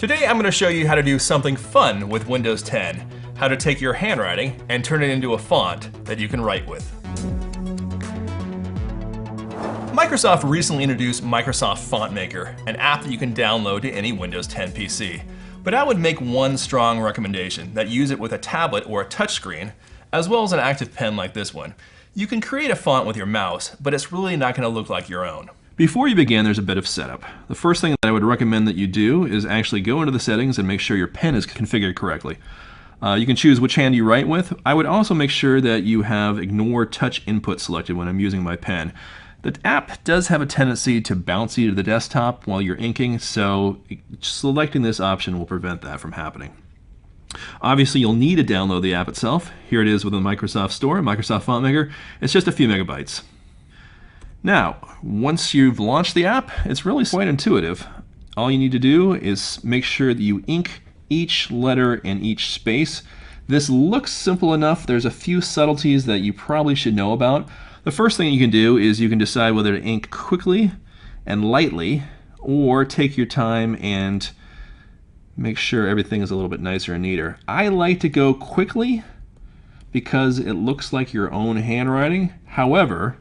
Today I'm going to show you how to do something fun with Windows 10, how to take your handwriting and turn it into a font that you can write with. Microsoft recently introduced Microsoft Font Maker, an app that you can download to any Windows 10 PC. But I would make one strong recommendation, that use it with a tablet or a touchscreen, as well as an active pen like this one. You can create a font with your mouse, but it's really not going to look like your own. Before you begin, there's a bit of setup. The first thing that I would recommend that you do is actually go into the settings and make sure your pen is configured correctly. You can choose which hand you write with. I would also make sure that you have Ignore Touch Input selected when I'm using my pen. The app does have a tendency to bounce you to the desktop while you're inking, so selecting this option will prevent that from happening. Obviously, you'll need to download the app itself. Here it is within the Microsoft Store, Microsoft Font Maker. It's just a few megabytes. Now, once you've launched the app, it's really quite intuitive. All you need to do is make sure that you ink each letter and each space. This looks simple enough. There's a few subtleties that you probably should know about. The first thing you can do is you can decide whether to ink quickly and lightly, or take your time and make sure everything is a little bit nicer and neater. I like to go quickly because it looks like your own handwriting. However,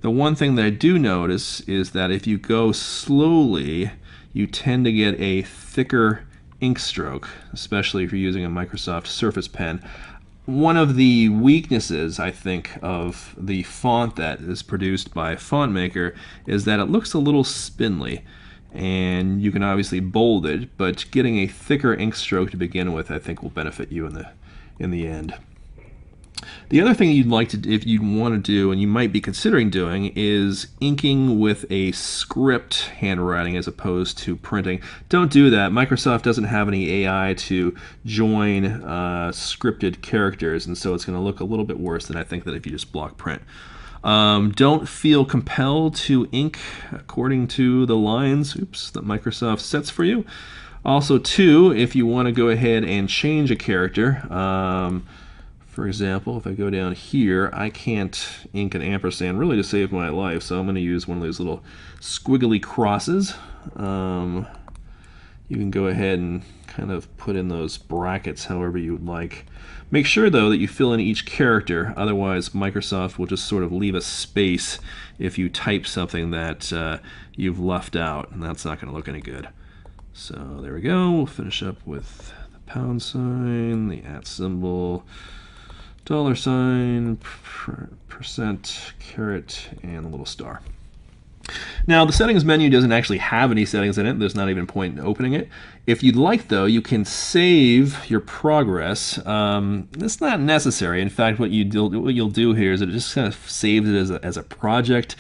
the one thing that I do notice is that if you go slowly, you tend to get a thicker ink stroke, especially if you're using a Microsoft Surface Pen. One of the weaknesses, I think, of the font that is produced by Font Maker is that it looks a little spindly, and you can obviously bold it, but getting a thicker ink stroke to begin with, I think, will benefit you in the end. The other thing you'd like to, if you want to do, and you might be considering doing, is inking with a script handwriting as opposed to printing. Don't do that. Microsoft doesn't have any AI to join scripted characters, and so it's going to look a little bit worse than I think that if you just block print. Don't feel compelled to ink according to the lines, that Microsoft sets for you. Also, too, if you want to go ahead and change a character, for example, if I go down here, I can't ink an ampersand really to save my life, so I'm going to use one of those little squiggly crosses. You can go ahead and kind of put in those brackets however you would like. Make sure, though, that you fill in each character, otherwise Microsoft will just sort of leave a space if you type something that you've left out, and that's not going to look any good. So there we go. We'll finish up with the pound sign, the @ symbol, $, percent, caret, and a little star. Now, the settings menu doesn't actually have any settings in it. There's not even a point in opening it. If you'd like, though, you can save your progress. It's not necessary. In fact, what you'll do here is it just kind of saves it as a project.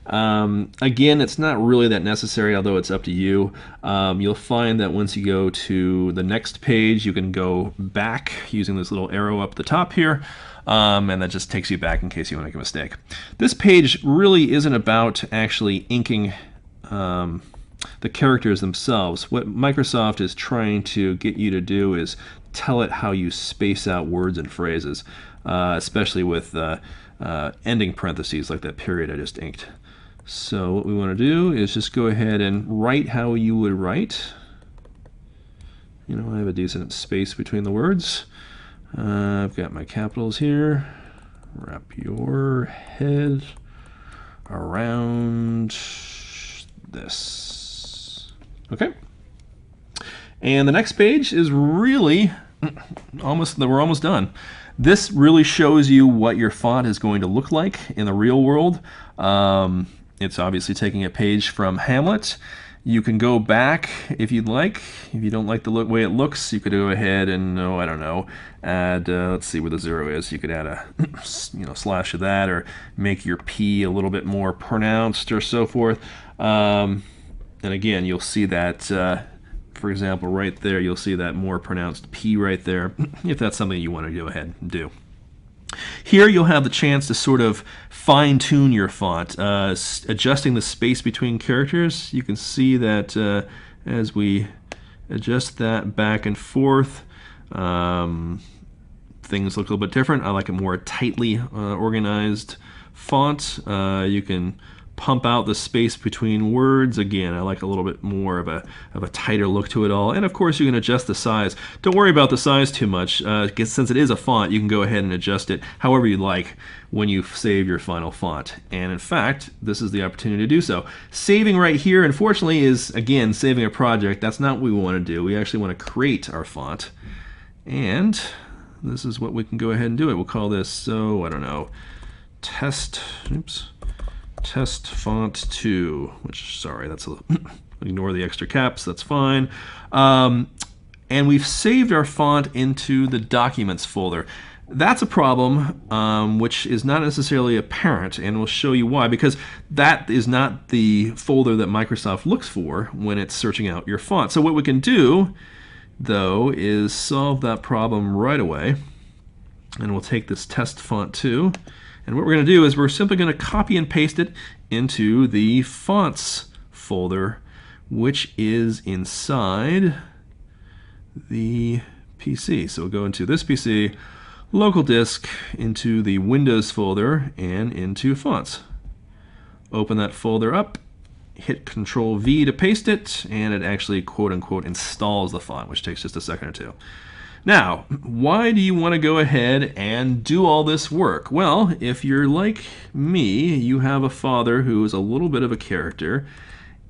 Again, it's not really that necessary, although it's up to you. You'll find that once you go to the next page, you can go back using this little arrow up the top here, and that just takes you back in case you want to make a mistake. This page really isn't about actually inking the characters themselves. What Microsoft is trying to get you to do is tell it how you space out words and phrases, especially with ending parentheses like that period I just inked. So what we want to do is just go ahead and write how you would write. You know, I have a decent space between the words. I've got my capitals here. Wrap your head around this. Okay. And the next page is really we're almost done. This really shows you what your font is going to look like in the real world. It's obviously taking a page from Hamlet. You can go back if you'd like. If you don't like the way it looks, you could go ahead and, I don't know, add, let's see where the 0 is. You could add a slash to that, or make your P a little bit more pronounced, or so forth. And again, you'll see that, for example, right there, you'll see that more pronounced P right there, if that's something you want to go ahead and do. Here you'll have the chance to sort of fine-tune your font, adjusting the space between characters. You can see that as we adjust that back and forth, things look a little bit different. I like a more tightly organized font. You can pump out the space between words. Again, I like a little bit more of a tighter look to it all. And of course, you can adjust the size. Don't worry about the size too much. Since it is a font, you can go ahead and adjust it however you like when you save your final font. And in fact, this is the opportunity to do so. Saving right here, unfortunately, is, again, saving a project. That's not what we want to do. We actually want to create our font. And this is what we can go ahead and do it. We'll call this, so, I don't know, test font 2, which, sorry, that's ignore the extra caps, that's fine. And we've saved our font into the Documents folder. That's a problem, which is not necessarily apparent, and we'll show you why, because that is not the folder that Microsoft looks for when it's searching out your font. So what we can do, though, is solve that problem right away. And we'll take this test font 2, and what we're going to do is we're simply going to copy and paste it into the fonts folder, which is inside the PC. So we'll go into this PC, local disk, into the Windows folder, and into fonts. Open that folder up, hit Control V to paste it, and it actually quote-unquote installs the font, which takes just a second or two. Now, why do you want to go ahead and do all this work? Well, if you're like me, you have a father who is a little bit of a character,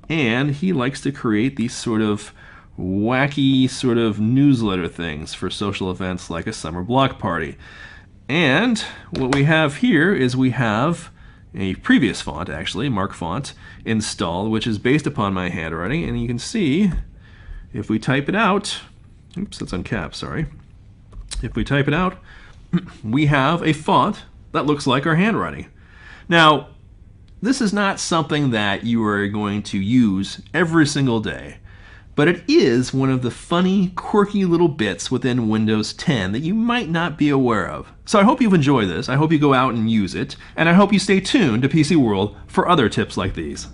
and he likes to create these sort of wacky sort of newsletter things for social events like a summer block party. And what we have here is we have a previous font, actually, Mark font, installed, which is based upon my handwriting, and you can see if we type it out, oops, that's on caps, sorry. If we type it out, we have a font that looks like our handwriting. Now, this is not something that you are going to use every single day, but it is one of the funny, quirky little bits within Windows 10 that you might not be aware of. So I hope you've enjoyed this, I hope you go out and use it, and I hope you stay tuned to PC World for other tips like these.